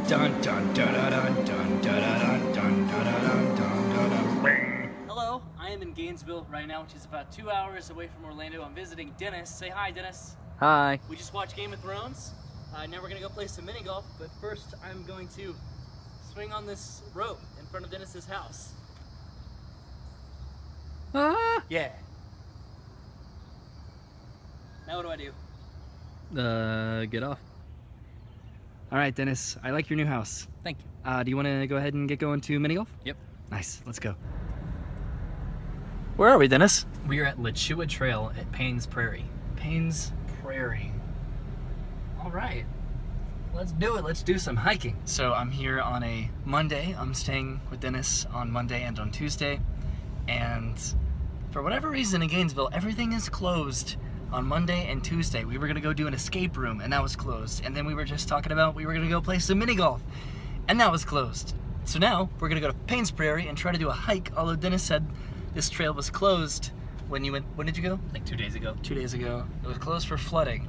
Dun dun dun dun dun dun dun dun dun dun dun. Hello, I am in Gainesville right now, which is about 2 hours away from Orlando. I'm visiting Dennis. Say hi, Dennis. Hi. We just watched Game of Thrones. Now we're gonna go play some mini golf, but first I'm going to swing on this rope in front of Dennis's house. Ah. Yeah. Now what do I do? Get off. All right, Dennis. I like your new house. Thank you. Do you want to go ahead and get going to mini golf? Yep. Nice. Let's go. Where are we, Dennis? We are at Lachua Trail at Paynes Prairie. Paynes Prairie. All right. Let's do it. Let's do some hiking. So I'm here on a Monday. I'm staying with Dennis on Monday and on Tuesday. And for whatever reason in Gainesville, everything is closed on Monday and Tuesday. We were gonna go do an escape room and that was closed. And then we were just talking about we were gonna go play some mini golf and that was closed. So now we're gonna go to Paynes Prairie and try to do a hike, although Dennis said this trail was closed when you went, when did you go? Like 2 days ago. 2 days ago. It was closed for flooding.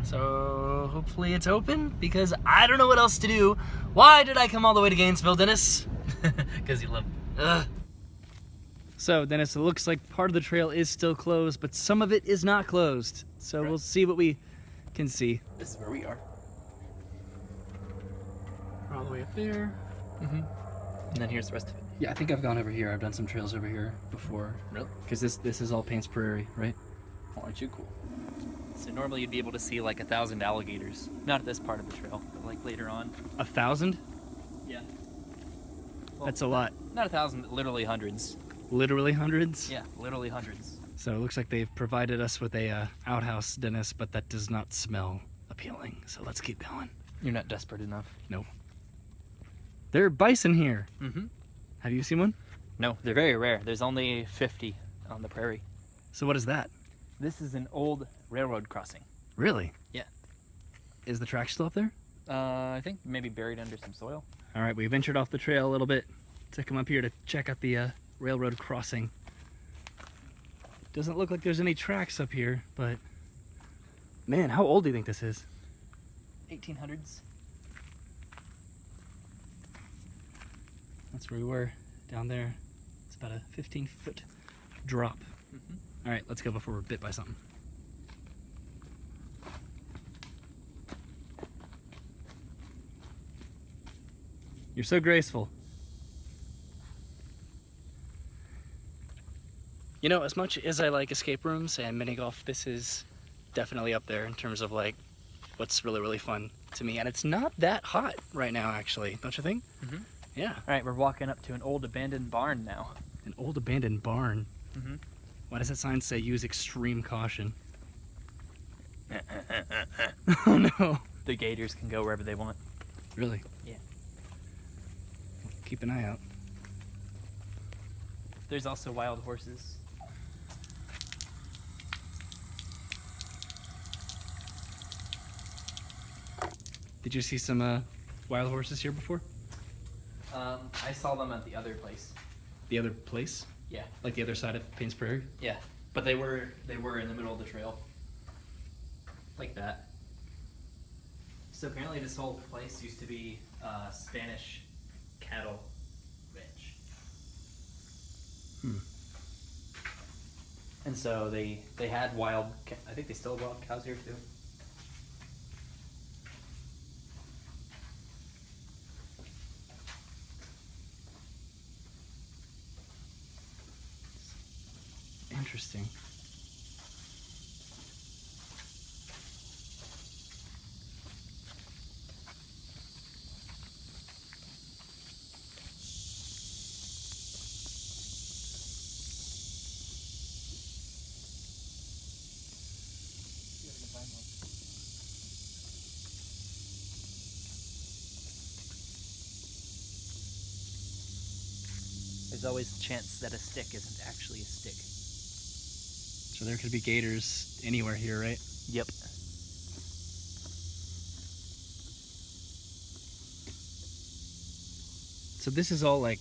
So hopefully it's open because I don't know what else to do. Why did I come all the way to Gainesville, Dennis? Because you love Ugh. So Dennis, it looks like part of the trail is still closed, but some of it is not closed. So Right. we'll see what we can see. This is where we are. We're all the way up there. Mm-hmm. And then here's the rest of it. Yeah, I think I've gone over here. I've done some trails over here before. Really? Because this is all Paynes Prairie, right? Oh, aren't you cool? So normally you'd be able to see like 1,000 alligators. Not at this part of the trail, but like later on. 1,000? Yeah. Well, That's a lot. Not 1,000, literally hundreds. Literally hundreds? Yeah, literally hundreds. So it looks like they've provided us with a outhouse, Dennis, but that does not smell appealing. So let's keep going. You're not desperate enough. No. There are bison here. Mm-hmm. Have you seen one? No, they're very rare. There's only 50 on the prairie. So what is that? This is an old railroad crossing. Really? Yeah. Is the track still up there? I think maybe buried under some soil. All right, we ventured off the trail a little bit to come up here to check out the railroad crossing. Doesn't look like there's any tracks up here, but man, how old do you think this is? 1800s. That's where we were, down there. It's about a 15-foot drop. Mm-hmm. All right, let's go before we're bit by something. You're so graceful. You know, as much as I like escape rooms and mini golf, this is definitely up there in terms of like what's really, really fun to me. And it's not that hot right now, actually, don't you think? Mm-hmm. Yeah. All right, we're walking up to an old abandoned barn now. An old abandoned barn. Mm-hmm. Why does that sign say use extreme caution? Oh no. The gators can go wherever they want. Really? Yeah. Keep an eye out. There's also wild horses. Did you see some wild horses here before? I saw them at the other place. The other place? Yeah. Like the other side of Paynes Prairie? Yeah. But they were in the middle of the trail. Like that. So apparently this whole place used to be Spanish cattle ranch. And so they had I think they still have wild cows here too. Interesting. There's always a chance that a stick isn't actually a stick. So there could be gators anywhere here, right? Yep. So this is all like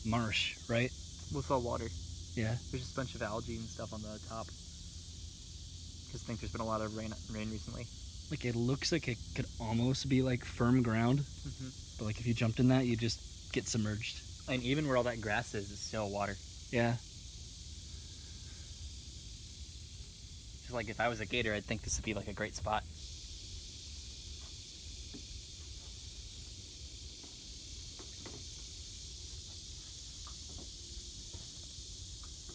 marsh, right? With all water. Yeah. There's just a bunch of algae and stuff on the top. Because I think there's been a lot of rain recently. Like it looks like it could almost be like firm ground. Mm-hmm. But like if you jumped in that, you just get submerged. And even where all that grass is, it's still water. Yeah. Just like if I was a gator, I'd think this would be like a great spot.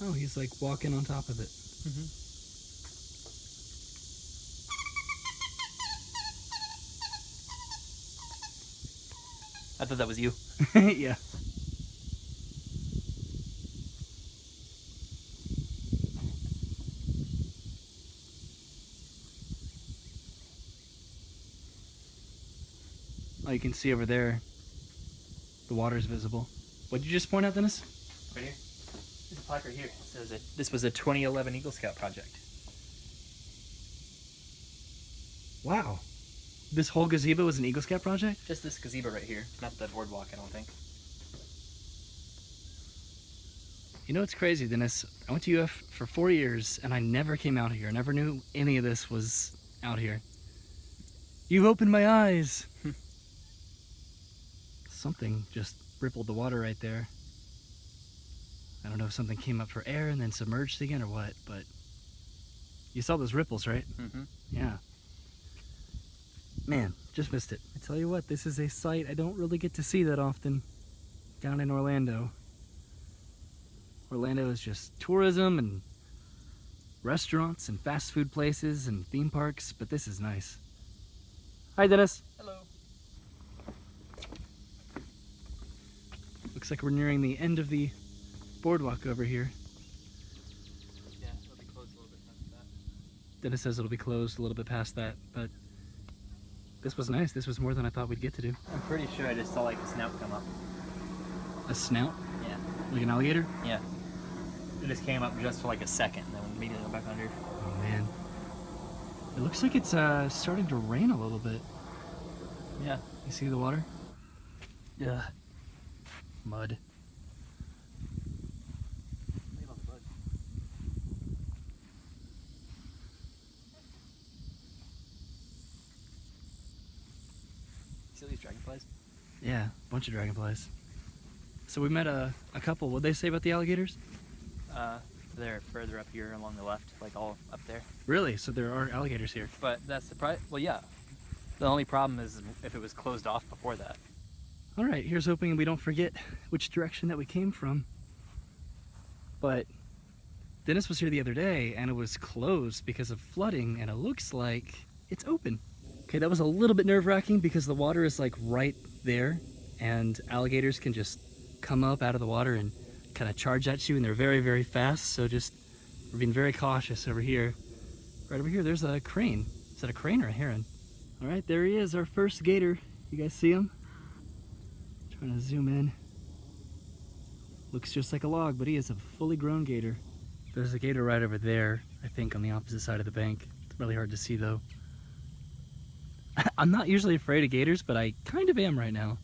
Oh, he's like walking on top of it. I thought that was you. Yeah. Oh, you can see over there, the water's visible. What did you just point out, Dennis? Right here. There's a plaque right here. It says that this was a 2011 Eagle Scout project. Wow. This whole gazebo was an Eagle Scout project? Just this gazebo right here, not the boardwalk, I don't think. You know what's crazy, Dennis? I went to UF for 4 years and I never came out here. I never knew any of this was out here. You've opened my eyes. Something just rippled the water right there. I don't know if something came up for air and then submerged again or what, but you saw those ripples, right? Mm-hmm. Yeah. Man, just missed it. I tell you what, this is a sight I don't really get to see that often down in Orlando. Orlando is just tourism and restaurants and fast food places and theme parks, but this is nice. Hi, Dennis. Hello. Looks like we're nearing the end of the boardwalk over here. Yeah, it'll be closed a little bit past that. Dennis says it'll be closed a little bit past that, but this was nice. This was more than I thought we'd get to do. I'm pretty sure I just saw like a snout come up. A snout? Yeah. Like an alligator? Yeah. It just came up just for like a second and then immediately went back under. Oh man. It looks like it's starting to rain a little bit. Yeah. You see the water? Yeah. Mud. Look at all the bugs. See all these dragonflies? Yeah, a bunch of dragonflies. So we met a couple. What'd they say about the alligators? They're further up here along the left, like all up there. Really? So there are alligators here? But that's the well, yeah. The only problem is if it was closed off before that. All right, here's hoping we don't forget which direction that we came from. But Dennis was here the other day and it was closed because of flooding and it looks like it's open. Okay, that was a little bit nerve-wracking because the water is like right there and alligators can just come up out of the water and kind of charge at you and they're very, very fast. So just, we're being very cautious over here. Right over here, there's a crane. Is that a crane or a heron? All right, there he is, our first gator. You guys see him? Trying to zoom in. Looks just like a log, but he is a fully grown gator. There's a gator right over there, I think on the opposite side of the bank. It's really hard to see though. I'm not usually afraid of gators, but I kind of am right now.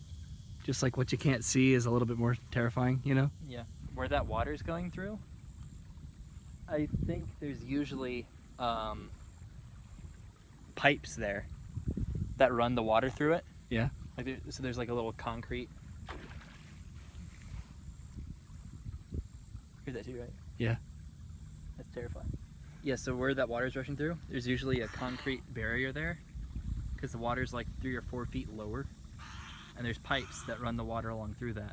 Just like what you can't see is a little bit more terrifying, you know? Yeah. Where that water's going through, I think there's usually pipes there that run the water through it. Yeah. Like so there's like a little concrete. Heard that too, right? Yeah. That's terrifying. Yeah, so where that water's rushing through, there's usually a concrete barrier there because the water's like 3 or 4 feet lower and there's pipes that run the water along through that.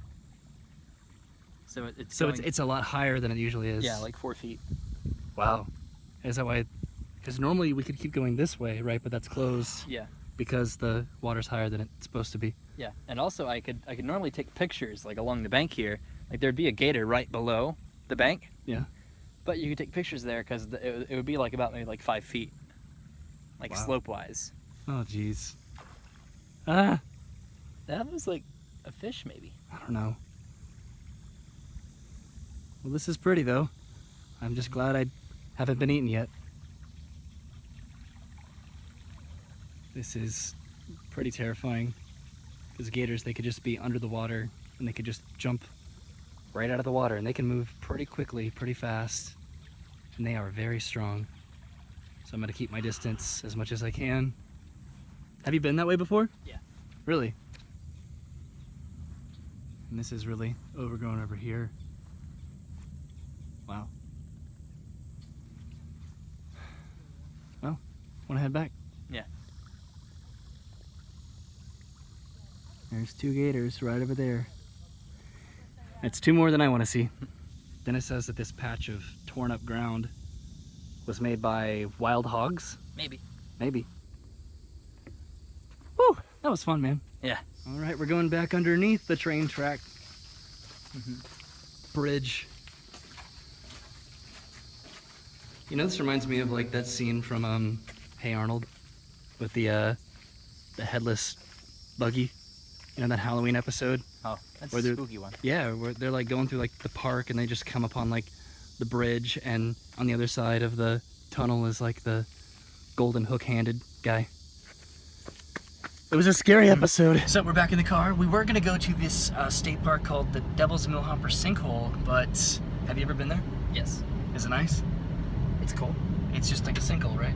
So it's a lot higher than it usually is. Yeah, like 4 feet. Wow. Is that why? Because normally we could keep going this way, right? But that's closed. Yeah. Because the water's higher than it's supposed to be. Yeah, and also I could normally take pictures like along the bank here. Like there'd be a gator right below the bank. Yeah. But you could take pictures there because it would be like about maybe like 5 feet, like Wow. slope wise. Oh, jeez. Ah. That was like a fish, maybe. I don't know. Well, this is pretty though. I'm just glad I haven't been eaten yet. This is pretty terrifying because gators, they could just be under the water and they could just jump right out of the water and they can move pretty quickly, pretty fast, and they are very strong. So I'm gonna keep my distance as much as I can. Have you been that way before? Yeah. Really? And this is really overgrown over here. Wow. Well, wanna head back? Yeah. There's 2 gators right over there. It's 2 more than I want to see. Dennis says that this patch of torn up ground was made by wild hogs. Maybe. Maybe. Woo! That was fun, man. Yeah. All right, we're going back underneath the train track bridge. You know, this reminds me of like that scene from Hey Arnold with the headless buggy. You know, that Halloween episode? Oh, that's where a spooky one. Yeah, where they're like going through like the park and they just come upon like the bridge, and on the other side of the tunnel is like the golden hook-handed guy. It was a scary episode. So we're back in the car. We were gonna go to this state park called the Devil's Millhopper Sinkhole, but have you ever been there? Yes. Is it nice? It's cool. It's just like a sinkhole, right?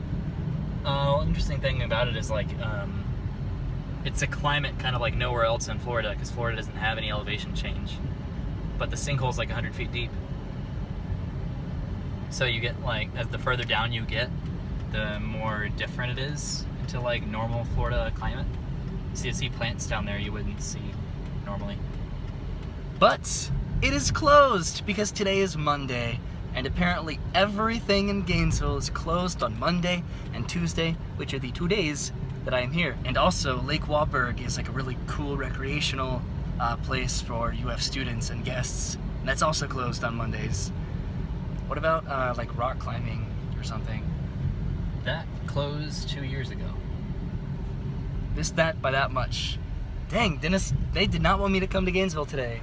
Interesting thing about it is like, it's a climate kind of like nowhere else in Florida, because Florida doesn't have any elevation change. But the sinkhole's like 100 feet deep. So you get like, as the further down you get, the more different it is into like normal Florida climate. So you see plants down there you wouldn't see normally. But it is closed because today is Monday, and apparently everything in Gainesville is closed on Monday and Tuesday, which are the 2 days that I am here. And also Lake Wahlberg is like a really cool recreational place for UF students and guests, and that's also closed on Mondays. What about like rock climbing or something? That closed 2 years ago. Missed that by that much. Dang, Dennis, they did not want me to come to Gainesville today.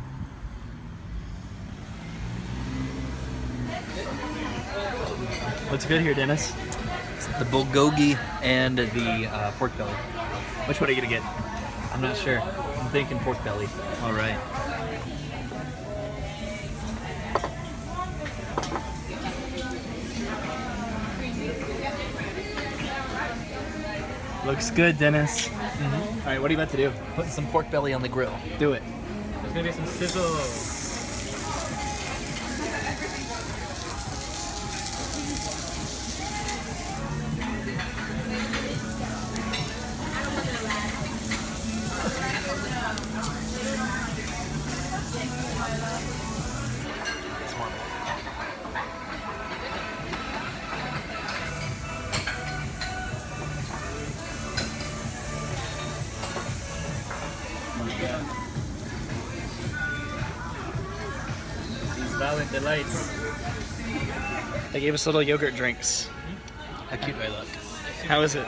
What's good here, Dennis? The bulgogi and the pork belly. Which one are you gonna get? I'm not sure. I'm thinking pork belly. All right. Looks good, Dennis. Mm-hmm. All right, what are you about to do? Putting some pork belly on the grill. Do it. There's gonna be some sizzle. Violent delights. They gave us little yogurt drinks. How cute do I look? How is it?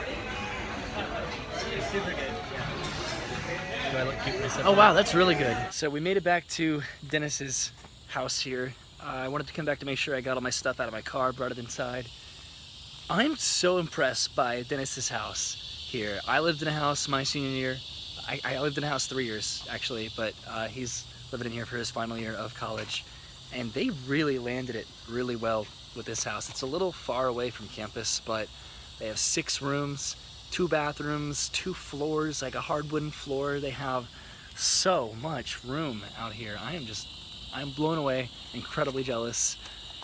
It's super good. Do I look cute myself? Oh wow, that's really good. So we made it back to Dennis's house here. I wanted to come back to make sure I got all my stuff out of my car, brought it inside. I'm so impressed by Dennis's house here. I lived in a house my senior year. I lived in a house 3 years actually, but he's living in here for his final year of college. And they really landed it really well with this house. It's a little far away from campus, but they have 6 rooms, 2 bathrooms, 2 floors, like a hard wooden floor. They have so much room out here. I'm blown away, incredibly jealous.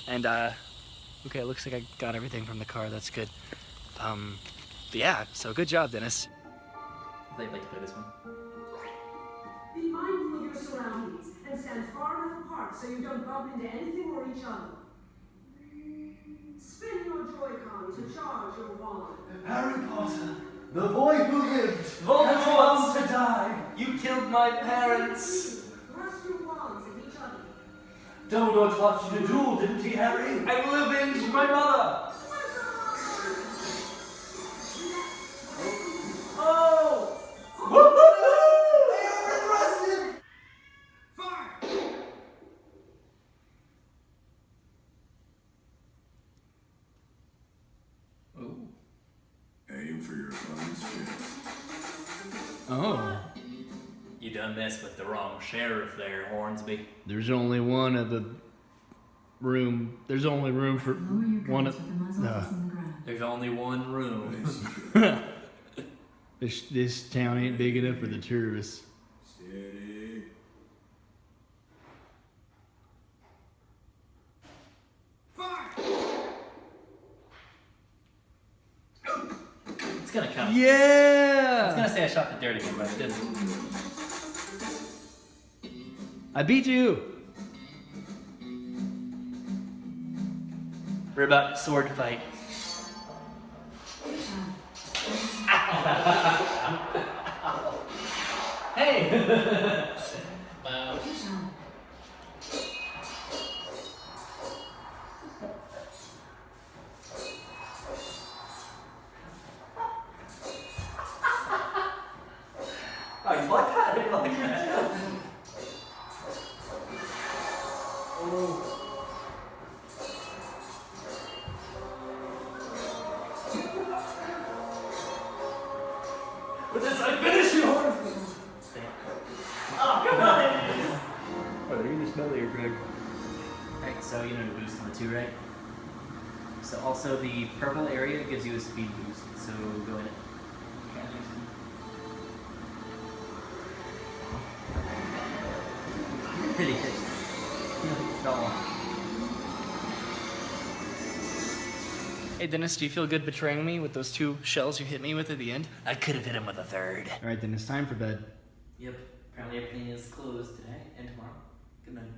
And okay, it looks like I got everything from the car, that's good. But yeah, so good job, Dennis. I'd like to play this one. Be mindful of your surroundings and stand far enough apart so you don't bump into anything or each other. Spin your Joy-Con to charge your wand. Harry Potter, the boy who lived, Voldemort wants to die. You killed my parents. Thrust your wands at each other. Dumbledore taught you to duel, didn't he, Harry? I will avenge my mother. Oh! Woo-hoo-hoo! They are arrested! Fire! Oh. Aim for your opponent's chest. Oh. You done messed with the wrong sheriff there, Hornsby. There's only one of the room. There's only room for one of. There's only one room. This town ain't big enough for the tourists. Steady. gonna count. I Yeah! was gonna say I shot the dirt again, but I didn't. I beat you! We're about to sword fight. Hey! Wow. Oh, you like that? You like that? With this, I finish you! Oh, come on! Oh, they're gonna smell your Greg. Right, so you know to boost on the 2, right? So also the purple area gives you a speed boost, so go in it. Really hit. Really fell off. Hey Dennis, do you feel good betraying me with those 2 shells you hit me with at the end? I could have hit him with a 3rd. Alright, then it's time for bed. Yep. Apparently everything is closed today and tomorrow. Good night.